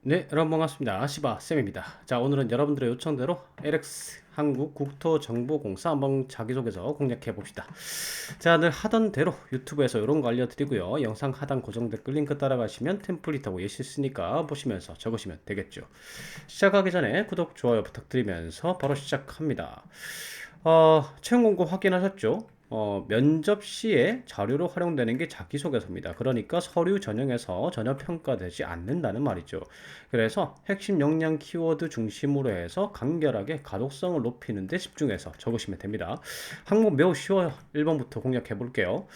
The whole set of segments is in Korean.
네, 여러분 반갑습니다. 시바쌤입니다. 자, 오늘은 여러분들의 요청대로 LX 한국국토정보공사 한번 자기소개서 공략해 봅시다. 자, 늘 하던 대로 유튜브에서 이런 거 알려드리고요. 영상 하단 고정 댓글 링크 따라가시면 템플릿하고 예시 쓰니까 보시면서 적으시면 되겠죠. 시작하기 전에 구독, 좋아요 부탁드리면서 바로 시작합니다. 채용 공고 확인하셨죠? 면접 시에 자료로 활용되는 게 자기소개서입니다. 그러니까 서류 전형에서 전혀 평가되지 않는다는 말이죠. 그래서 핵심 역량 키워드 중심으로 해서 간결하게 가독성을 높이는 데 집중해서 적으시면 됩니다. 항목 매우 쉬워요. 1번부터 공략해 볼게요.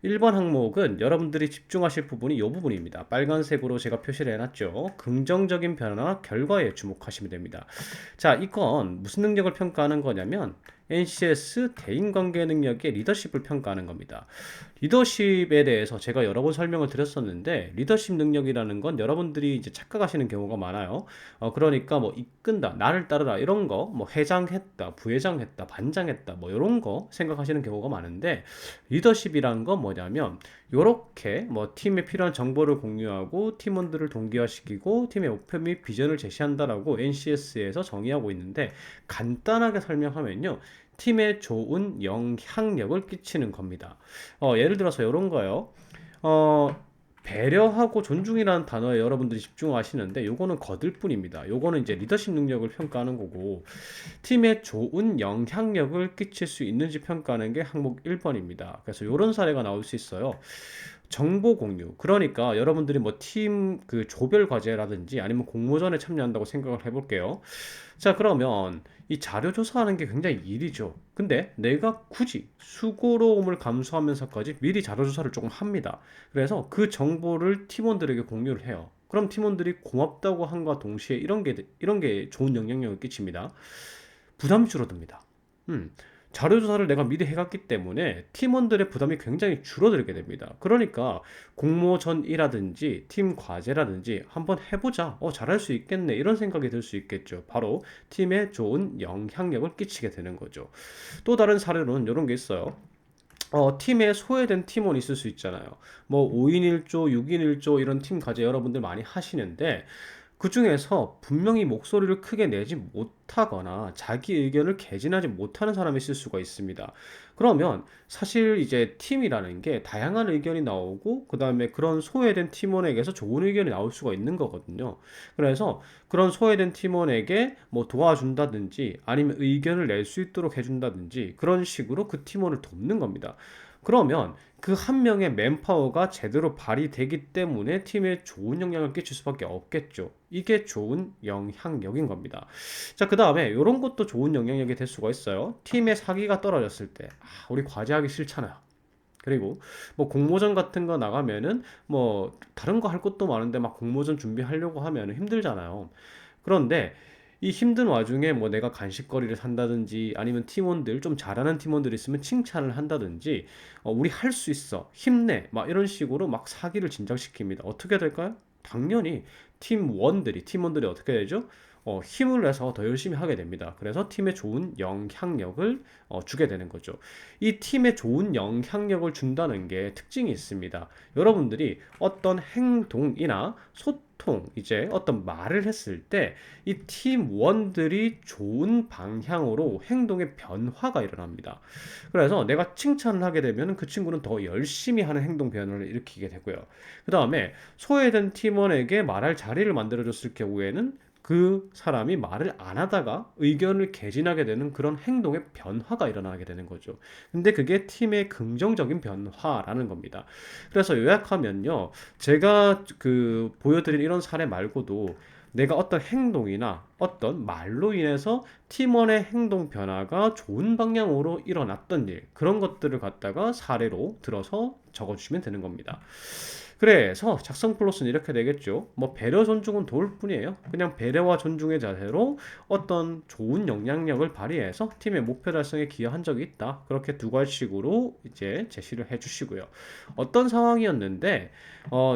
1번 항목은 여러분들이 집중하실 부분이 이 부분입니다. 빨간색으로 제가 표시를 해놨죠. 긍정적인 변화 결과에 주목하시면 됩니다. 자, 이건 무슨 능력을 평가하는 거냐면 NCS 대인관계 능력의 리더십을 평가하는 겁니다. 리더십에 대해서 제가 여러 번 설명을 드렸었는데 리더십 능력이라는 건 여러분들이 이제 착각하시는 경우가 많아요. 그러니까 뭐 이끈다, 나를 따르라 이런 거, 뭐 회장했다, 부회장했다, 반장했다, 뭐 이런 거 생각하시는 경우가 많은데 리더십이라는 건 뭐냐면 요렇게 뭐 팀에 필요한 정보를 공유하고 팀원들을 동기화시키고 팀의 목표 및 비전을 제시한다라고 NCS에서 정의하고 있는데 간단하게 설명하면요. 팀에 좋은 영향력을 끼치는 겁니다. 예를 들어서 이런 거요. 어, 배려하고 존중이라는 단어에 여러분들이 집중하시는데 요거는 거들 뿐입니다. 요거는 이제 리더십 능력을 평가하는 거고 팀에 좋은 영향력을 끼칠 수 있는지 평가하는 게 항목 1번입니다. 그래서 이런 사례가 나올 수 있어요. 정보 공유. 그러니까 여러분들이 뭐 팀 그 조별 과제라든지 아니면 공모전에 참여한다고 생각을 해볼게요. 자, 그러면 이 자료 조사하는 게 굉장히 일이죠. 근데 내가 굳이 수고로움을 감수하면서까지 미리 자료 조사를 조금 합니다. 그래서 그 정보를 팀원들에게 공유를 해요. 그럼 팀원들이 고맙다고 한과 동시에 이런 게 좋은 영향력을 끼칩니다. 부담이 줄어듭니다. 자료 조사를 내가 미리 해갔기 때문에 팀원들의 부담이 굉장히 줄어들게 됩니다. 그러니까 공모전이라든지 팀 과제라든지 한번 해보자. 잘할 수 있겠네. 이런 생각이 들 수 있겠죠. 바로 팀에 좋은 영향력을 끼치게 되는 거죠. 또 다른 사례로는 이런 게 있어요. 팀에 소외된 팀원이 있을 수 있잖아요. 뭐 5인 1조, 6인 1조 이런 팀 과제 여러분들 많이 하시는데 그 중에서 분명히 목소리를 크게 내지 못하거나 자기 의견을 개진하지 못하는 사람이 있을 수가 있습니다. 그러면 사실 이제 팀이라는 게 다양한 의견이 나오고 그 다음에 그런 소외된 팀원에게서 좋은 의견이 나올 수가 있는 거거든요. 그래서 그런 소외된 팀원에게 뭐 도와준다든지 아니면 의견을 낼 수 있도록 해준다든지 그런 식으로 그 팀원을 돕는 겁니다. 그러면 그 한 명의 맨파워가 제대로 발휘되기 때문에 팀에 좋은 영향을 끼칠 수밖에 없겠죠. 이게 좋은 영향력인 겁니다. 자, 그 다음에 이런 것도 좋은 영향력이 될 수가 있어요. 팀의 사기가 떨어졌을 때, 우리 과제하기 싫잖아요. 그리고 뭐 공모전 같은 거 나가면은 뭐 다른 거 할 것도 많은데 막 공모전 준비하려고 하면은 힘들잖아요. 그런데 이 힘든 와중에 뭐 내가 간식거리를 산다든지 아니면 팀원들 좀 잘하는 팀원들 있으면 칭찬을 한다든지 우리 할 수 있어 힘내 막 이런 식으로 막 사기를 진작시킵니다. 어떻게 될까요? 당연히 팀원들이 어떻게 되죠? 힘을 내서 더 열심히 하게 됩니다. 그래서 팀에 좋은 영향력을 주게 되는 거죠. 이 팀에 좋은 영향력을 준다는 게 특징이 있습니다. 여러분들이 어떤 행동이나 소통, 이제 어떤 말을 했을 때 이 팀원들이 좋은 방향으로 행동의 변화가 일어납니다. 그래서 내가 칭찬을 하게 되면 그 친구는 더 열심히 하는 행동 변화를 일으키게 되고요. 그 다음에 소외된 팀원에게 말할 자리를 만들어줬을 경우에는 그 사람이 말을 안 하다가 의견을 개진하게 되는 그런 행동의 변화가 일어나게 되는 거죠. 근데 그게 팀의 긍정적인 변화라는 겁니다. 그래서 요약하면요. 제가 그 보여드린 이런 사례 말고도 내가 어떤 행동이나 어떤 말로 인해서 팀원의 행동 변화가 좋은 방향으로 일어났던 일, 그런 것들을 갖다가 사례로 들어서 적어주시면 되는 겁니다. 그래서 작성 플러스는 이렇게 되겠죠. 뭐 배려 존중은 도울 뿐이에요. 그냥 배려와 존중의 자세로 어떤 좋은 영향력을 발휘해서 팀의 목표 달성에 기여한 적이 있다. 그렇게 두 가지식으로 이제 제시를 해주시고요. 어떤 상황이었는데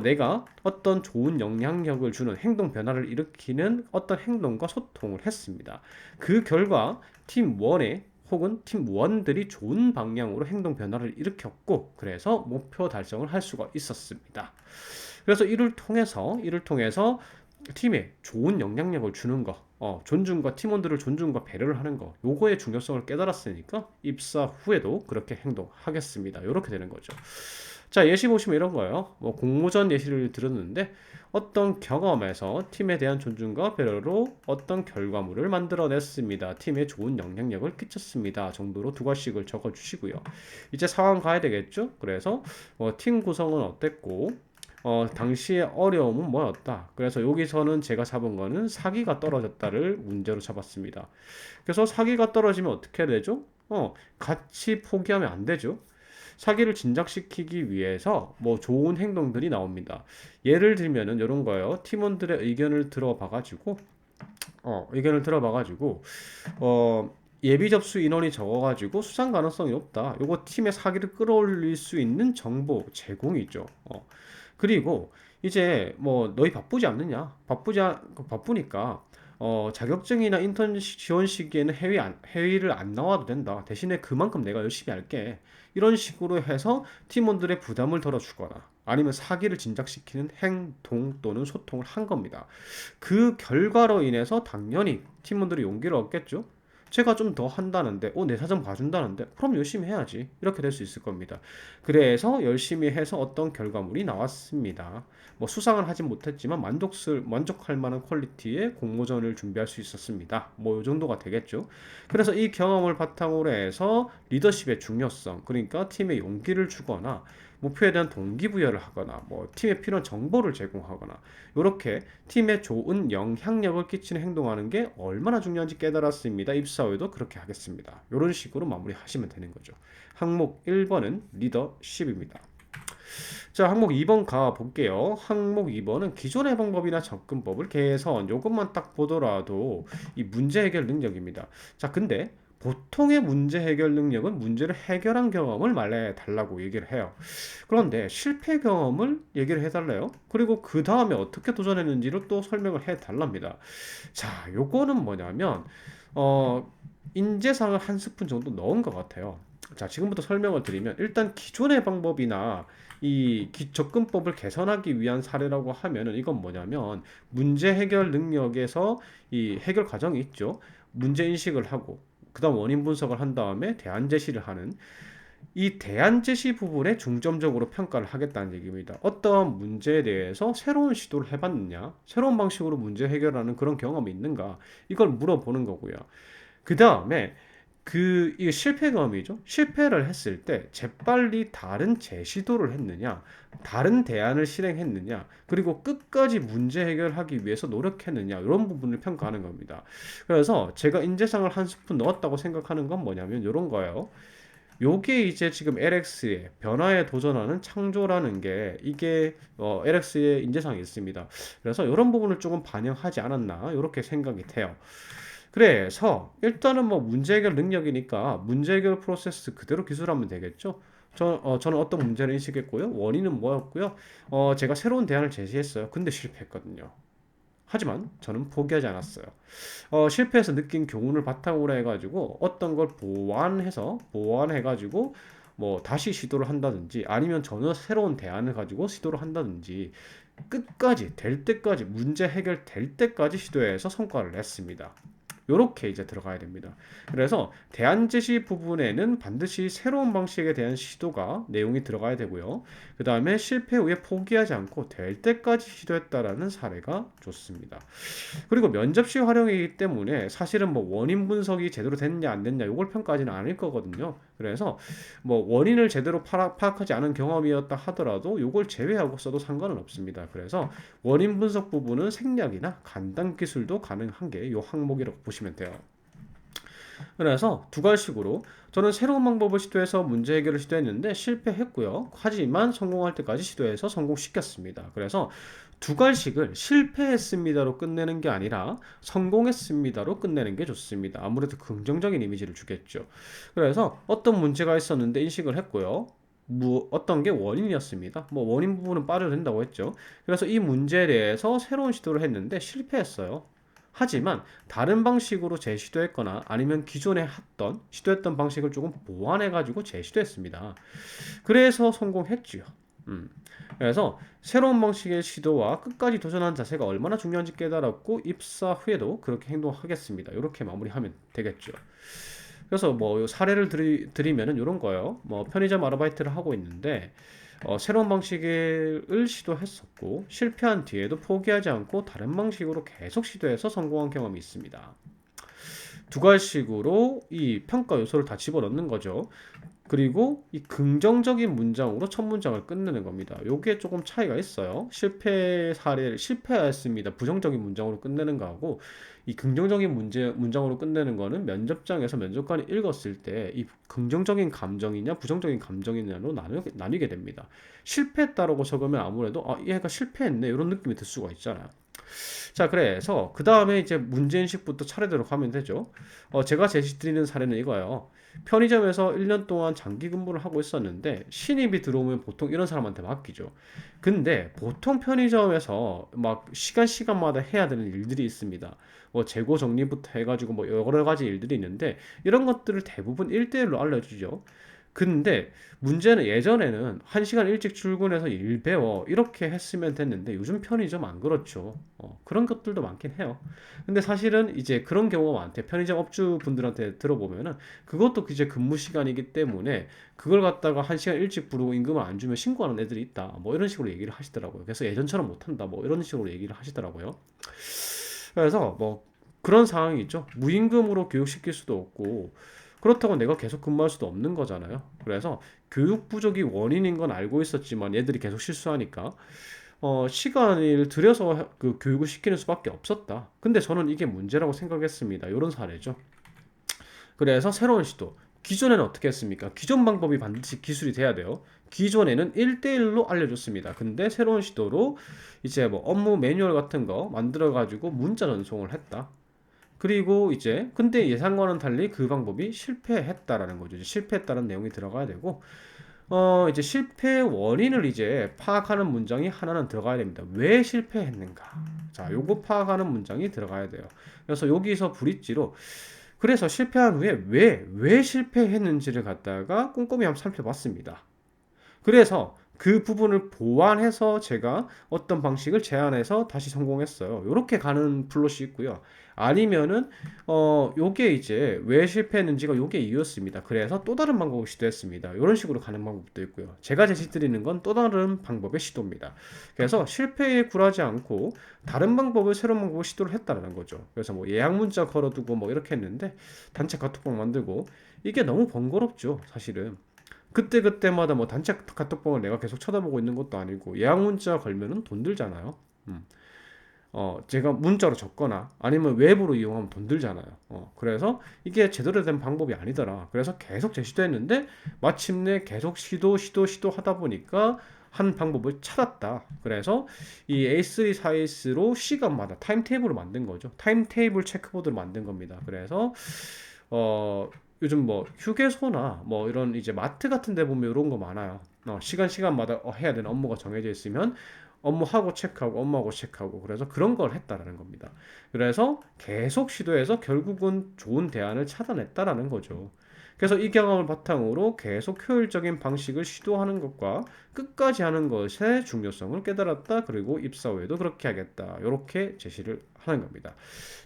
내가 어떤 좋은 영향력을 주는 행동 변화를 일으키는 어떤 행동과 소통을 했습니다. 그 결과 팀 1의 혹은 팀원들이 좋은 방향으로 행동 변화를 일으켰고 그래서 목표 달성을 할 수가 있었습니다. 그래서 이를 통해서 팀에 좋은 영향력을 주는 거, 존중과 팀원들을 존중과 배려를 하는 거, 요거의 중요성을 깨달았으니까 입사 후에도 그렇게 행동하겠습니다. 이렇게 되는 거죠. 자, 예시 보시면 이런 거예요. 뭐 공모전 예시를 들었는데 어떤 경험에서 팀에 대한 존중과 배려로 어떤 결과물을 만들어냈습니다. 팀에 좋은 영향력을 끼쳤습니다. 정도로 두 가지씩을 적어주시고요. 이제 상황 가야 되겠죠? 그래서 팀 구성은 어땠고 당시의 어려움은 뭐였다. 그래서 여기서는 제가 잡은 거는 사기가 떨어졌다를 문제로 잡았습니다. 그래서 사기가 떨어지면 어떻게 해야 되죠? 같이 포기하면 안 되죠. 사기를 진작시키기 위해서 뭐 좋은 행동들이 나옵니다. 예를 들면은 이런 거예요. 팀원들의 의견을 들어봐가지고, 예비 접수 인원이 적어가지고 수상 가능성이 없다. 요거 팀의 사기를 끌어올릴 수 있는 정보 제공이죠. 그리고 이제 뭐 너희 바쁘지 않느냐? 바쁘니까 자격증이나 인턴 지원 시기에는 회의를 안 나와도 된다. 대신에 그만큼 내가 열심히 할게. 이런 식으로 해서 팀원들의 부담을 덜어주거나 아니면 사기를 진작시키는 행동 또는 소통을 한 겁니다. 그 결과로 인해서 당연히 팀원들이 용기를 얻겠죠. 제가 좀 더 한다는데, 내 사정 봐준다는데, 그럼 열심히 해야지. 이렇게 될 수 있을 겁니다. 그래서 열심히 해서 어떤 결과물이 나왔습니다. 뭐 수상을 하진 못했지만 만족할 만한 퀄리티의 공모전을 준비할 수 있었습니다. 뭐 이 정도가 되겠죠. 그래서 이 경험을 바탕으로 해서 리더십의 중요성, 그러니까 팀에 용기를 주거나 목표에 대한 동기부여를 하거나 뭐 팀에 필요한 정보를 제공하거나 이렇게 팀에 좋은 영향력을 끼치는 행동하는 게 얼마나 중요한지 깨달았습니다. 입사 후에도 그렇게 하겠습니다. 이런 식으로 마무리하시면 되는 거죠. 항목 1번은 리더십입니다. 자, 항목 2번 가 볼게요. 항목 2번은 기존의 방법이나 접근법을 개선, 요것만 딱 보더라도 이 문제 해결 능력입니다. 자, 근데 보통의 문제 해결 능력은 문제를 해결한 경험을 말해달라고 얘기를 해요. 그런데 실패 경험을 얘기를 해달래요. 그리고 그 다음에 어떻게 도전했는지를 또 설명을 해달랍니다. 자, 요거는 뭐냐면, 인재상을 한 스푼 정도 넣은 것 같아요. 자, 지금부터 설명을 드리면 일단 기존의 방법이나 접근법을 개선하기 위한 사례라고 하면은 이건 뭐냐면 문제 해결 능력에서 이 해결 과정이 있죠. 문제 인식을 하고 그다음 원인 분석을 한 다음에 대안 제시를 하는 이 대안 제시 부분에 중점적으로 평가를 하겠다는 얘기입니다. 어떠한 문제에 대해서 새로운 시도를 해봤느냐, 새로운 방식으로 문제 해결하는 그런 경험이 있는가, 이걸 물어보는 거고요. 그 다음에 이 실패 경험이죠. 실패를 했을 때 재빨리 다른 재시도를 했느냐, 다른 대안을 실행했느냐, 그리고 끝까지 문제 해결하기 위해서 노력했느냐, 이런 부분을 평가하는 겁니다. 그래서 제가 인재상을 한 스푼 넣었다고 생각하는 건 뭐냐면 이런 거예요. 요게 이제 지금 LX의 변화에 도전하는 창조라는 게 이게 LX의 인재상이 있습니다. 그래서 이런 부분을 조금 반영하지 않았나 이렇게 생각이 돼요. 그래서 일단은 뭐 문제 해결 능력이니까 문제 해결 프로세스 그대로 기술하면 되겠죠. 저는 어떤 문제를 인식했고요. 원인은 뭐였고요. 제가 새로운 대안을 제시했어요. 근데 실패했거든요. 하지만 저는 포기하지 않았어요. 실패해서 느낀 교훈을 바탕으로 해가지고 어떤 걸 보완해가지고 뭐 다시 시도를 한다든지 아니면 전혀 새로운 대안을 가지고 시도를 한다든지 끝까지 될 때까지 문제 해결될 때까지 시도해서 성과를 냈습니다. 요렇게 이제 들어가야 됩니다. 그래서 대안 제시 부분에는 반드시 새로운 방식에 대한 시도가 내용이 들어가야 되고요. 그 다음에 실패 후에 포기하지 않고 될 때까지 시도했다라는 사례가 좋습니다. 그리고 면접시 활용이기 때문에 사실은 뭐 원인 분석이 제대로 됐냐 안 됐냐 이걸 평가하지는 않을 거거든요. 그래서 뭐 원인을 제대로 파악하지 않은 경험이었다 하더라도 이걸 제외하고 써도 상관은 없습니다. 그래서 원인 분석 부분은 생략이나 간단 기술도 가능한 게 이 항목이라고 보시면 돼요. 그래서 두 가지식으로 저는 새로운 방법을 시도해서 문제 해결을 시도했는데 실패했고요. 하지만 성공할 때까지 시도해서 성공시켰습니다. 그래서 두 가지식을 실패했습니다로 끝내는 게 아니라 성공했습니다로 끝내는 게 좋습니다. 아무래도 긍정적인 이미지를 주겠죠. 그래서 어떤 문제가 있었는데 인식을 했고요. 어떤 게 원인이었습니다. 뭐 원인 부분은 빠져도 된다고 했죠. 그래서 이 문제에 대해서 새로운 시도를 했는데 실패했어요. 하지만 다른 방식으로 재시도했거나 아니면 기존에 시도했던 방식을 조금 보완해가지고 재시도했습니다. 그래서 성공했지요. 음. 그래서 새로운 방식의 시도와 끝까지 도전하는 자세가 얼마나 중요한지 깨달았고 입사 후에도 그렇게 행동하겠습니다. 이렇게 마무리하면 되겠죠. 그래서 뭐 사례를 드리면은 이런 거예요. 뭐 편의점 아르바이트를 하고 있는데 새로운 방식을 시도했었고 실패한 뒤에도 포기하지 않고 다른 방식으로 계속 시도해서 성공한 경험이 있습니다. 두 가지식으로 이 평가 요소를 다 집어넣는 거죠. 그리고 이 긍정적인 문장으로 첫 문장을 끝내는 겁니다. 요게 조금 차이가 있어요. 실패 사례를 실패하였습니다. 부정적인 문장으로 끝내는 거하고 이 긍정적인 문장으로 끝내는 거는 면접장에서 면접관이 읽었을 때 이 긍정적인 감정이냐 부정적인 감정이냐로 나뉘게 됩니다. 실패했다라고 적으면 아무래도 아, 얘가 실패했네 이런 느낌이 들 수가 있잖아요. 자, 그래서 그 다음에 이제 문제인식부터 차례대로 가면 되죠. 제가 제시드리는 사례는 이거예요. 편의점에서 1년 동안 장기 근무를 하고 있었는데 신입이 들어오면 보통 이런 사람한테 맡기죠. 근데 보통 편의점에서 막 시간마다 해야 되는 일들이 있습니다. 뭐 재고 정리부터 해가지고 뭐 여러 가지 일들이 있는데 이런 것들을 대부분 1대1로 알려주죠. 근데 문제는 예전에는 1시간 일찍 출근해서 일 배워 이렇게 했으면 됐는데 요즘 편의점 안 그렇죠. 그런 것들도 많긴 해요. 근데 사실은 이제 그런 경우가 많대. 편의점 업주분들한테 들어보면은 그것도 이제 근무 시간이기 때문에 그걸 갖다가 1시간 일찍 부르고 임금을 안 주면 신고하는 애들이 있다. 뭐 이런 식으로 얘기를 하시더라고요. 그래서 예전처럼 못한다. 뭐 이런 식으로 얘기를 하시더라고요. 그래서 뭐 그런 상황이 있죠. 무임금으로 교육시킬 수도 없고 그렇다고 내가 계속 근무할 수도 없는 거잖아요. 그래서 교육 부족이 원인인 건 알고 있었지만 얘들이 계속 실수하니까 시간을 들여서 그 교육을 시키는 수밖에 없었다. 근데 저는 이게 문제라고 생각했습니다. 이런 사례죠. 그래서 새로운 시도. 기존에는 어떻게 했습니까? 기존 방법이 반드시 기술이 돼야 돼요. 기존에는 1대1로 알려줬습니다. 근데 새로운 시도로 이제 뭐 업무 매뉴얼 같은 거 만들어 가지고 문자 전송을 했다. 그리고 이제 근데 예상과는 달리 그 방법이 실패했다라는 거죠. 이제 실패했다는 내용이 들어가야 되고 이제 실패 원인을 이제 파악하는 문장이 하나는 들어가야 됩니다. 왜 실패했는가? 자, 요거 파악하는 문장이 들어가야 돼요. 그래서 여기서 브릿지로 그래서 실패한 후에 왜 실패했는지를 갖다가 꼼꼼히 한번 살펴봤습니다. 그래서 그 부분을 보완해서 제가 어떤 방식을 제안해서 다시 성공했어요. 이렇게 가는 플롯이 있고요. 아니면은 요게 이제 왜 실패했는지가 요게 이유였습니다. 그래서 또 다른 방법을 시도했습니다. 이런 식으로 가는 방법도 있고요. 제가 제시드리는 건 또 다른 방법의 시도입니다. 그래서 실패에 굴하지 않고 다른 방법을 새로운 방법을 시도를 했다는 거죠. 그래서 뭐 예약 문자 걸어두고 뭐 이렇게 했는데 단체 카톡방 만들고 이게 너무 번거롭죠, 사실은. 그때그때마다 뭐 단체 카톡방을 내가 계속 쳐다보고 있는 것도 아니고 예약 문자 걸면은 돈 들잖아요. 음. 제가 문자로 적거나 아니면 외부로 이용하면 돈 들잖아요. 그래서 이게 제대로 된 방법이 아니더라. 그래서 계속 제시도 했는데 마침내 계속 시도 하다 보니까 한 방법을 찾았다. 그래서 이 A3 사이스로 시간마다 타임테이블을 만든 거죠. 타임테이블 체크보드를 만든 겁니다. 그래서 어, 요즘 뭐 휴게소나 뭐 이런 이제 마트 같은 데 보면 이런 거 많아요. 시간마다 해야 되는 업무가 정해져 있으면 업무하고 체크하고 업무하고 체크하고 그래서 그런 걸 했다라는 겁니다. 그래서 계속 시도해서 결국은 좋은 대안을 찾아냈다라는 거죠. 그래서 이 경험을 바탕으로 계속 효율적인 방식을 시도하는 것과 끝까지 하는 것의 중요성을 깨달았다. 그리고 입사 후에도 그렇게 하겠다. 이렇게 제시를 하는 겁니다.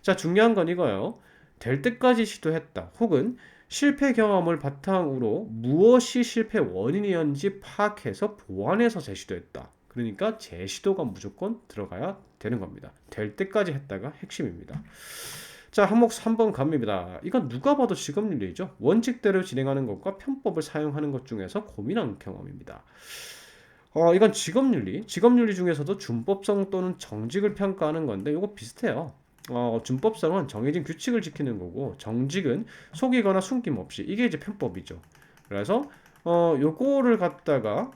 자, 중요한 건 이거예요. 될 때까지 시도했다. 혹은 실패 경험을 바탕으로 무엇이 실패 원인이었는지 파악해서 보완해서 재시도했다. 그러니까 재시도가 무조건 들어가야 되는 겁니다. 될 때까지 했다가 핵심입니다. 자, 항목 3번 갑니다. 이건 누가 봐도 직업윤리죠. 원칙대로 진행하는 것과 편법을 사용하는 것 중에서 고민한 경험입니다. 이건 직업윤리 중에서도 준법성 또는 정직을 평가하는 건데 이거 비슷해요. 준법성은 정해진 규칙을 지키는 거고 정직은 속이거나 숨김 없이 이게 이제 편법이죠. 그래서 요거를 갖다가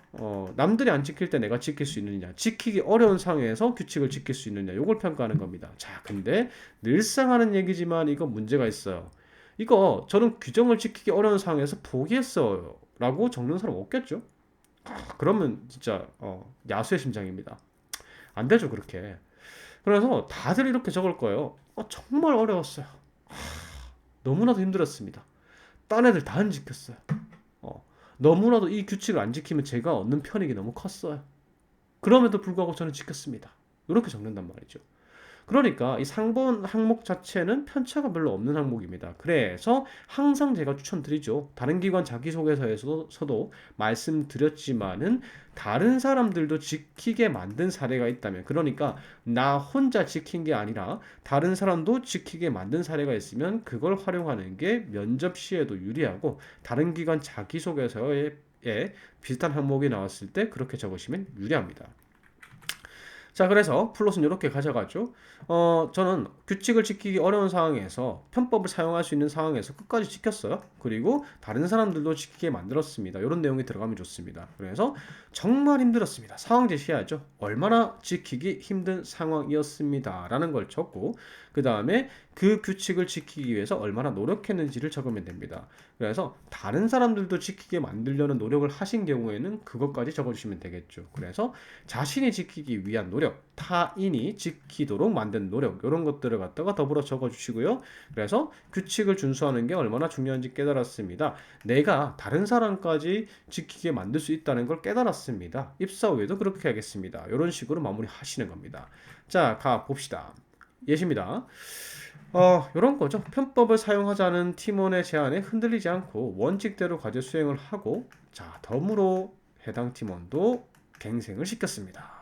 남들이 안 지킬 때 내가 지킬 수 있느냐, 지키기 어려운 상황에서 규칙을 지킬 수 있느냐, 요걸 평가하는 겁니다. 자, 근데 늘상 하는 얘기지만 이거 문제가 있어요. 이거 저는 규정을 지키기 어려운 상황에서 포기했어요라고 적는 사람 없겠죠? 그러면 진짜 야수의 심장입니다. 안 되죠, 그렇게. 그래서 다들 이렇게 적을 거예요. 정말 어려웠어요. 너무나도 힘들었습니다. 딴 애들 다 안 지켰어요. 어, 너무나도 이 규칙을 안 지키면 제가 얻는 편익이 너무 컸어요. 그럼에도 불구하고 저는 지켰습니다. 이렇게 적는단 말이죠. 그러니까 이 상번 항목 자체는 편차가 별로 없는 항목입니다. 그래서 항상 제가 추천드리죠. 다른 기관 자기소개서에서도 말씀드렸지만은 다른 사람들도 지키게 만든 사례가 있다면, 그러니까 나 혼자 지킨 게 아니라 다른 사람도 지키게 만든 사례가 있으면 그걸 활용하는 게 면접 시에도 유리하고, 다른 기관 자기소개서에 비슷한 항목이 나왔을 때 그렇게 적으시면 유리합니다. 자, 그래서 플롯은 이렇게 가져가죠. 저는 규칙을 지키기 어려운 상황에서 편법을 사용할 수 있는 상황에서 끝까지 지켰어요. 그리고 다른 사람들도 지키게 만들었습니다. 이런 내용이 들어가면 좋습니다. 그래서 정말 힘들었습니다. 상황 제시해야죠. 얼마나 지키기 힘든 상황이었습니다. 라는 걸 적고, 그 다음에 그 규칙을 지키기 위해서 얼마나 노력했는지를 적으면 됩니다. 그래서 다른 사람들도 지키게 만들려는 노력을 하신 경우에는 그것까지 적어주시면 되겠죠. 그래서 자신이 지키기 위한 노력, 타인이 지키도록 만든 노력, 이런 것들을 갖다가 더불어 적어주시고요. 그래서 규칙을 준수하는 게 얼마나 중요한지 깨달았습니다. 내가 다른 사람까지 지키게 만들 수 있다는 걸 깨달았습니다. 입사 후에도 그렇게 하겠습니다. 이런 식으로 마무리하시는 겁니다. 자, 가 봅시다. 예시입니다. 이런 거죠. 편법을 사용하자는 팀원의 제안에 흔들리지 않고 원칙대로 과제 수행을 하고, 자, 덤으로 해당 팀원도 갱생을 시켰습니다.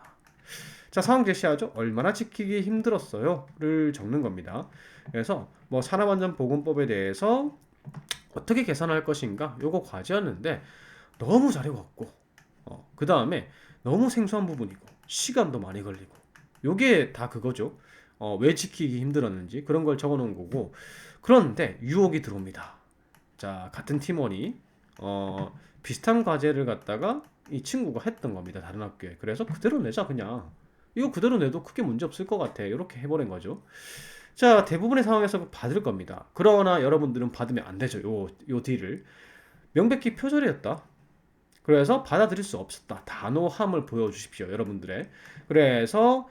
자, 상황 제시하죠. 얼마나 지키기 힘들었어요?를 적는 겁니다. 그래서 뭐 산업안전보건법에 대해서 어떻게 개선할 것인가? 요거 과제였는데 너무 잘해왔고, 그 다음에 너무 생소한 부분이고 시간도 많이 걸리고, 요게 다 그거죠. 왜 지키기 힘들었는지 그런 걸 적어 놓은 거고, 그런데 유혹이 들어옵니다. 자, 같은 팀원이 비슷한 과제를 갖다가 이 친구가 했던 겁니다. 다른 학교에. 그래서 그대로 내자, 그냥. 이거 그대로 내도 크게 문제 없을 것 같아. 이렇게 해버린 거죠. 자, 대부분의 상황에서 받을 겁니다. 그러나 여러분들은 받으면 안 되죠. 요 딜을. 명백히 표절이었다. 그래서 받아들일 수 없었다. 단호함을 보여주십시오, 여러분들의. 그래서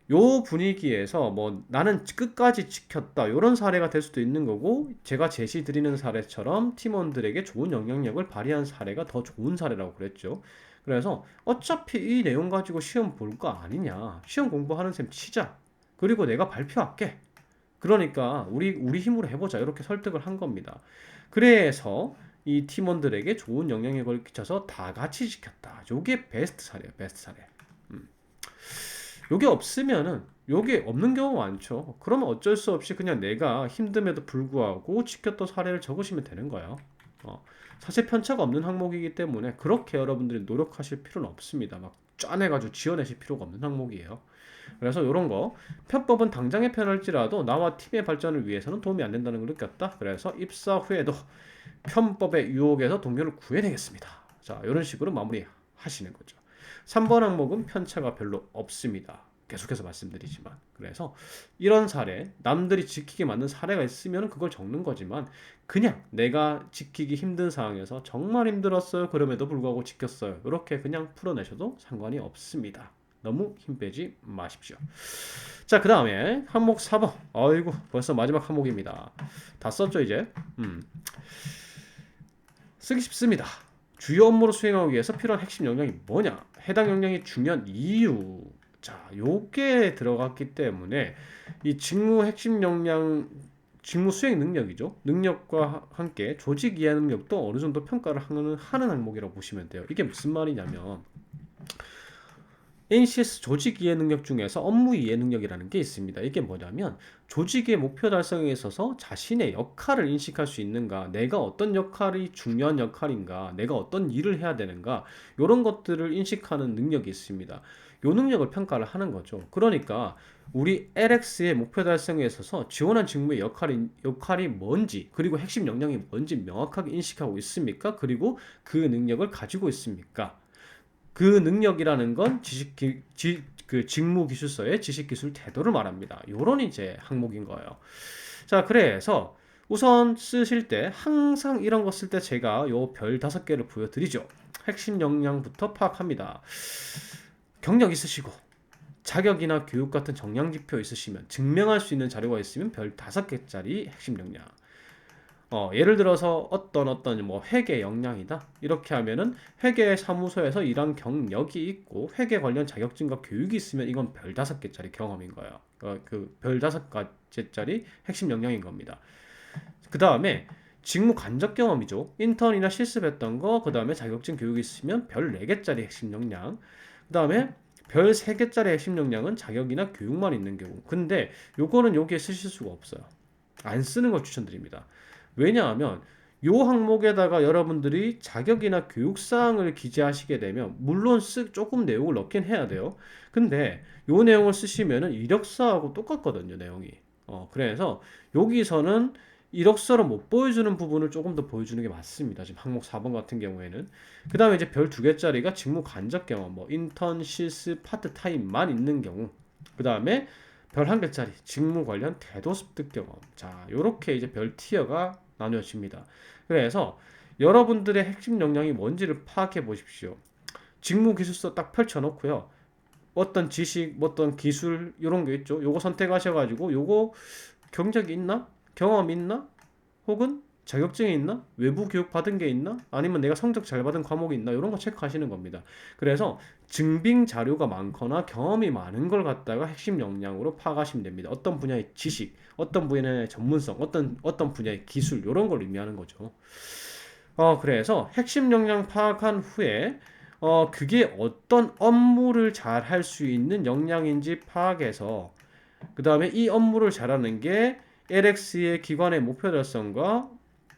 요 분위기에서 뭐 나는 끝까지 지켰다, 이런 사례가 될 수도 있는 거고, 제가 제시 드리는 사례처럼 팀원들에게 좋은 영향력을 발휘한 사례가 더 좋은 사례라고 그랬죠. 그래서 어차피 이 내용 가지고 시험 볼 거 아니냐, 시험 공부하는 셈 치자, 그리고 내가 발표할게, 그러니까 우리 힘으로 해보자, 이렇게 설득을 한 겁니다. 그래서 이 팀원들에게 좋은 영향력을 끼쳐서 다 같이 지켰다. 요게 베스트 사례예요, 베스트 사례. 요게 없으면은, 요게 없는 경우 많죠. 그러면 어쩔 수 없이 그냥 내가 힘듦에도 불구하고 지켰던 사례를 적으시면 되는 거예요. 사실 편차가 없는 항목이기 때문에 그렇게 여러분들이 노력하실 필요는 없습니다. 막 짜내가지고 지어내실 필요가 없는 항목이에요. 그래서 이런 거, 편법은 당장에 편할지라도 나와 팀의 발전을 위해서는 도움이 안 된다는 걸 느꼈다. 그래서 입사 후에도 편법의 유혹에서 동료를 구해내겠습니다. 자, 이런 식으로 마무리 하시는 거죠. 3번 항목은 편차가 별로 없습니다. 계속해서 말씀드리지만, 그래서 이런 사례, 남들이 지키게 맞는 사례가 있으면 그걸 적는 거지만, 그냥 내가 지키기 힘든 상황에서 정말 힘들었어요, 그럼에도 불구하고 지켰어요, 이렇게 그냥 풀어내셔도 상관이 없습니다. 너무 힘 빼지 마십시오. 자, 그 다음에 항목 4번. 아이고, 벌써 마지막 항목입니다. 다 썼죠 이제? 쓰기 쉽습니다. 주요 업무를 수행하기 위해서 필요한 핵심 역량이 뭐냐? 해당 역량이 중요한 이유. 자, 요게 들어갔기 때문에 이 직무 핵심 역량, 직무 수행 능력이죠. 능력과 함께 조직 이해 능력도 어느 정도 평가를 하는 항목이라고 보시면 돼요. 이게 무슨 말이냐면, NCS 조직 이해 능력 중에서 업무 이해 능력이라는 게 있습니다. 이게 뭐냐면, 조직의 목표 달성에 있어서 자신의 역할을 인식할 수 있는가, 내가 어떤 역할이 중요한 역할인가, 내가 어떤 일을 해야 되는가, 이런 것들을 인식하는 능력이 있습니다. 이 능력을 평가를 하는 거죠. 그러니까 우리 LX의 목표 달성에 있어서 지원한 직무의 역할이 뭔지, 그리고 핵심 역량이 뭔지 명확하게 인식하고 있습니까? 그리고 그 능력을 가지고 있습니까? 그 능력이라는 건 그 직무 기술서의 지식 기술 태도를 말합니다. 요런 이제 항목인 거예요. 자, 그래서 우선 쓰실 때 항상 이런 거 쓸 때 제가 요 별 5개를 보여드리죠. 핵심 역량부터 파악합니다. 경력 있으시고 자격이나 교육 같은 정량 지표 있으시면, 증명할 수 있는 자료가 있으면 별 5개짜리 핵심 역량. 예를 들어서 어떤 뭐 회계 역량이다 이렇게 하면은 회계 사무소에서 일한 경력이 있고 회계 관련 자격증과 교육이 있으면 이건 별 5개짜리 경험인 거예요. 그 별 5가지짜리 핵심 역량인 겁니다. 그 다음에 직무 간접 경험이죠. 인턴이나 실습했던 거, 그 다음에 자격증 교육이 있으면 별 4개짜리 핵심 역량. 그 다음에 별 3개짜리 핵심 역량은 자격이나 교육만 있는 경우. 근데 요거는 여기에 쓰실 수가 없어요. 안 쓰는 걸 추천드립니다. 왜냐하면 요 항목에다가 여러분들이 자격이나 교육사항을 기재하시게 되면 물론 조금 내용을 넣긴 해야 돼요. 근데 요 내용을 쓰시면은 이력서하고 똑같거든요, 내용이. 그래서 여기서는 이력서를 못 보여주는 부분을 조금 더 보여주는 게 맞습니다. 지금 항목 4번 같은 경우에는. 그 다음에 이제 별 2개짜리가 직무 간접 경험, 뭐 인턴, 실습, 파트타임만 있는 경우. 그 다음에 별 1개짜리 직무 관련 태도 습득 경험. 자, 요렇게 이제 별 티어가 나뉘어집니다. 그래서 여러분들의 핵심 역량이 뭔지를 파악해 보십시오. 직무 기술서 딱 펼쳐놓고요. 어떤 지식, 어떤 기술 이런 게 있죠. 요거 선택하셔가지고 요거 경력이 있나? 경험 있나? 혹은 자격증이 있나? 외부 교육 받은 게 있나? 아니면 내가 성적 잘 받은 과목이 있나? 이런 거 체크하시는 겁니다. 그래서 증빙 자료가 많거나 경험이 많은 걸 갖다가 핵심 역량으로 파악하시면 됩니다. 어떤 분야의 지식, 어떤 분야의 전문성, 어떤 분야의 기술 이런 걸 의미하는 거죠. 그래서 핵심 역량 파악한 후에 그게 어떤 업무를 잘 할 수 있는 역량인지 파악해서 그 다음에 이 업무를 잘하는 게 LX의 기관의 목표 달성과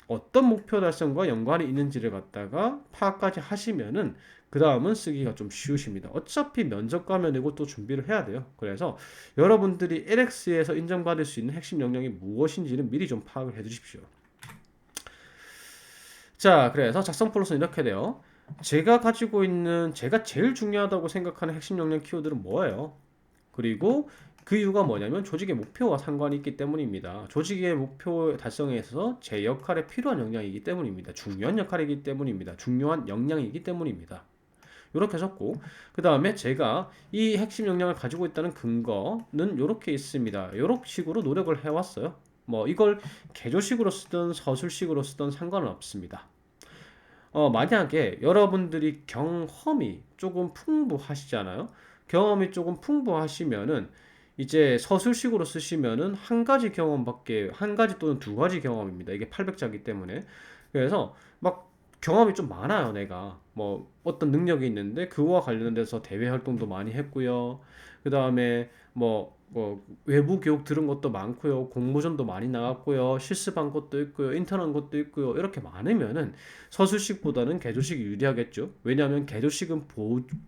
어떤 목표 달성과 연관이 있는지를 갖다가 파악까지 하시면은 그 다음은 쓰기가 좀 쉬우십니다. 어차피 면접 가면 이것도 준비를 해야 돼요. 그래서 여러분들이 LX에서 인정받을 수 있는 핵심 역량이 무엇인지는 미리 좀 파악을 해 두십시오. 자, 그래서 작성 플러스는 이렇게 돼요. 제가 가지고 있는 제가 제일 중요하다고 생각하는 핵심 역량 키워드는 뭐예요? 그리고 그 이유가 뭐냐면 조직의 목표와 상관이 있기 때문입니다. 조직의 목표 달성에 있어서 제 역할에 필요한 역량이기 때문입니다. 중요한 역할이기 때문입니다. 중요한 역량이기 때문입니다. 이렇게 적고 그 다음에 제가 이 핵심 역량을 가지고 있다는 근거는 이렇게 있습니다. 이런 식으로 노력을 해왔어요. 뭐 이걸 개조식으로 쓰든 서술식으로 쓰든 상관은 없습니다. 만약에 여러분들이 경험이 조금 풍부하시잖아요. 경험이 조금 풍부하시면은 이제 서술식으로 쓰시면은 한 가지 또는 2가지 경험입니다. 이게 800자기 때문에. 그래서 막 경험이 좀 많아요, 내가. 뭐 어떤 능력이 있는데 그거와 관련돼서 대외 활동도 많이 했고요. 그다음에 뭐 외부 교육 들은 것도 많고요. 공모전도 많이 나갔고요. 실습한 것도 있고요. 인턴한 것도 있고요. 이렇게 많으면은 서술식보다는 개조식이 유리하겠죠. 왜냐하면 개조식은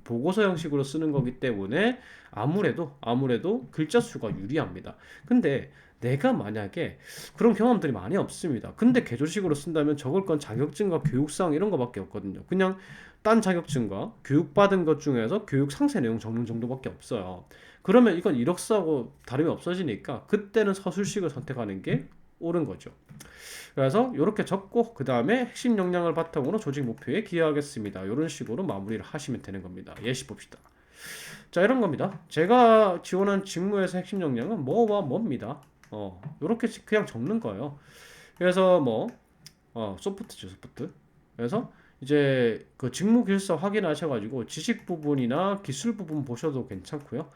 보고서 형식으로 쓰는 거기 때문에 아무래도 글자 수가 유리합니다. 근데 내가 만약에 그런 경험들이 많이 없습니다. 근데 개조식으로 쓴다면 적을 건 자격증과 교육사항 이런 거밖에 없거든요. 그냥 딴 자격증과 교육받은 것 중에서 교육 상세 내용 적는 정도밖에 없어요. 그러면 이건 이력서하고 다름이 없어지니까 그때는 서술식을 선택하는 게 옳은 거죠. 그래서 이렇게 적고 그 다음에 핵심 역량을 바탕으로 조직 목표에 기여하겠습니다. 이런 식으로 마무리를 하시면 되는 겁니다. 예시 봅시다. 자, 이런 겁니다. 제가 지원한 직무에서 핵심 역량은 뭐와 뭐입니다. 이렇게 그냥 적는 거예요. 그래서 소프트죠, 소프트. 그래서 이제 그 직무 기술서 확인하셔가지고 지식 부분이나 기술 부분 보셔도 괜찮고요.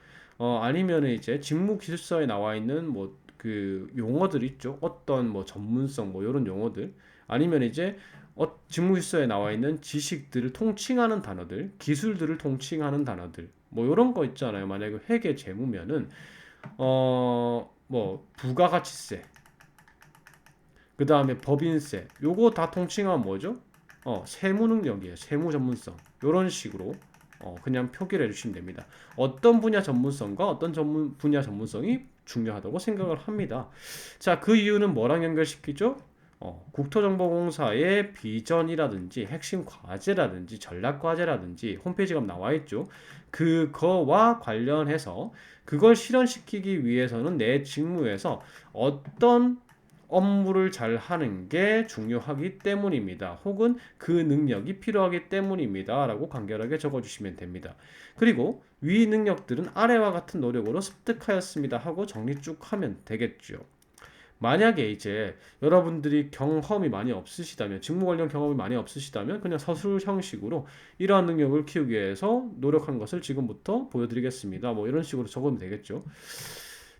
아니면은 이제 직무 기술서에 나와 있는 뭐 그 용어들 있죠. 어떤 뭐 전문성 뭐 이런 용어들. 아니면 이제 직무 기술서에 나와 있는 지식들을 통칭하는 단어들, 기술들을 통칭하는 단어들. 뭐 이런 거 있잖아요. 만약에 회계 재무면은 뭐 부가가치세, 그 다음에 법인세, 요거 다 통칭하면 뭐죠? 세무 능력이에요. 세무 전문성. 요런 식으로 그냥 표기를 해주시면 됩니다. 어떤 분야 전문성과 어떤 분야 전문성이 중요하다고 생각을 합니다. 자, 그 이유는 뭐랑 연결시키죠? 국토정보공사의 비전이라든지 핵심 과제라든지 전략 과제라든지 홈페이지가 나와 있죠. 그거와 관련해서 그걸 실현시키기 위해서는 내 직무에서 어떤 업무를 잘 하는 게 중요하기 때문입니다. 혹은 그 능력이 필요하기 때문입니다. 라고 간결하게 적어주시면 됩니다. 그리고 위 능력들은 아래와 같은 노력으로 습득하였습니다. 하고 정리 쭉 하면 되겠죠. 만약에 이제 여러분들이 경험이 많이 없으시다면, 직무 관련 경험이 많이 없으시다면 그냥 서술 형식으로 이러한 능력을 키우기 위해서 노력한 것을 지금부터 보여드리겠습니다. 뭐 이런 식으로 적으면 되겠죠.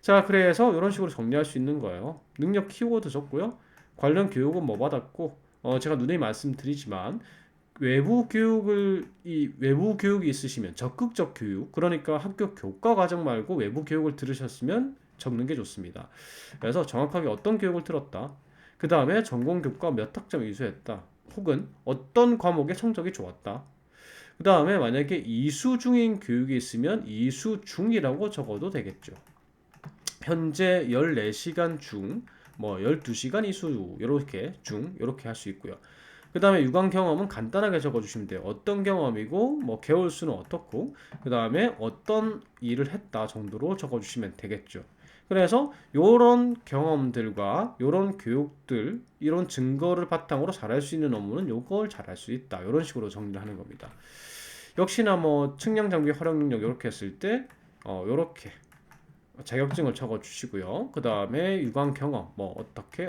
자, 그래서 이런 식으로 정리할 수 있는 거예요. 능력 키워드 적고요. 관련 교육은 뭐 받았고, 제가 누누이 말씀드리지만 외부 교육이 있으시면 적극적 교육, 그러니까 학교 교과 과정 말고 외부 교육을 들으셨으면 적는 게 좋습니다. 그래서 정확하게 어떤 교육을 들었다. 그 다음에 전공 교과 몇 학점 이수했다. 혹은 어떤 과목의 성적이 좋았다. 그 다음에 만약에 이수 중인 교육이 있으면 이수 중이라고 적어도 되겠죠. 현재 14시간 중, 뭐 12시간 이수, 이렇게 중, 이렇게 할 수 있고요. 그 다음에 유관 경험은 간단하게 적어주시면 돼요. 어떤 경험이고, 뭐 개월 수는 어떻고, 그 다음에 어떤 일을 했다 정도로 적어주시면 되겠죠. 그래서 이런 경험들과 이런 교육들, 이런 증거를 바탕으로 잘할 수 있는 업무는 요걸 잘할 수 있다. 이런 식으로 정리를 하는 겁니다. 역시나 뭐 측량 장비 활용 능력 이렇게 했을 때, 이렇게 자격증을 적어 주시고요. 그 다음에 유관 경험, 뭐 어떻게.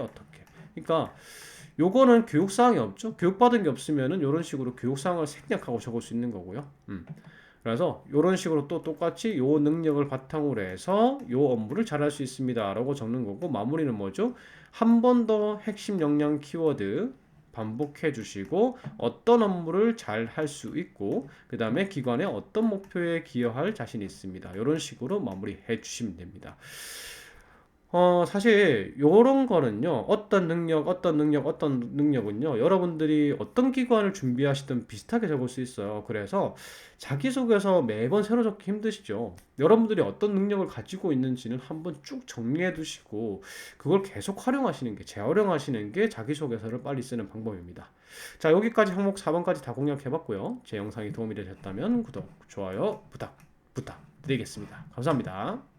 그러니까 요거는 교육사항이 없죠. 교육받은 게 없으면은 이런 식으로 교육사항을 생략하고 적을 수 있는 거고요. 그래서 이런 식으로 또 똑같이 요 능력을 바탕으로 해서 요 업무를 잘할 수 있습니다 라고 적는 거고, 마무리는 뭐죠? 한 번 더 핵심 역량 키워드 반복해 주시고 어떤 업무를 잘 할 수 있고, 그 다음에 기관의 어떤 목표에 기여할 자신이 있습니다. 이런 식으로 마무리해 주시면 됩니다. 사실 요런 거는요. 어떤 능력은요. 여러분들이 어떤 기관을 준비하시든 비슷하게 적을 수 있어요. 그래서 자기소개서 매번 새로 적기 힘드시죠. 여러분들이 어떤 능력을 가지고 있는지는 한번 쭉 정리해 두시고 그걸 계속 활용하시는 게, 재활용하시는 게 자기소개서를 빨리 쓰는 방법입니다. 자, 여기까지 항목 4번까지 다 공략해 봤고요. 제 영상이 도움이 되셨다면 구독, 좋아요 부탁드리겠습니다. 감사합니다.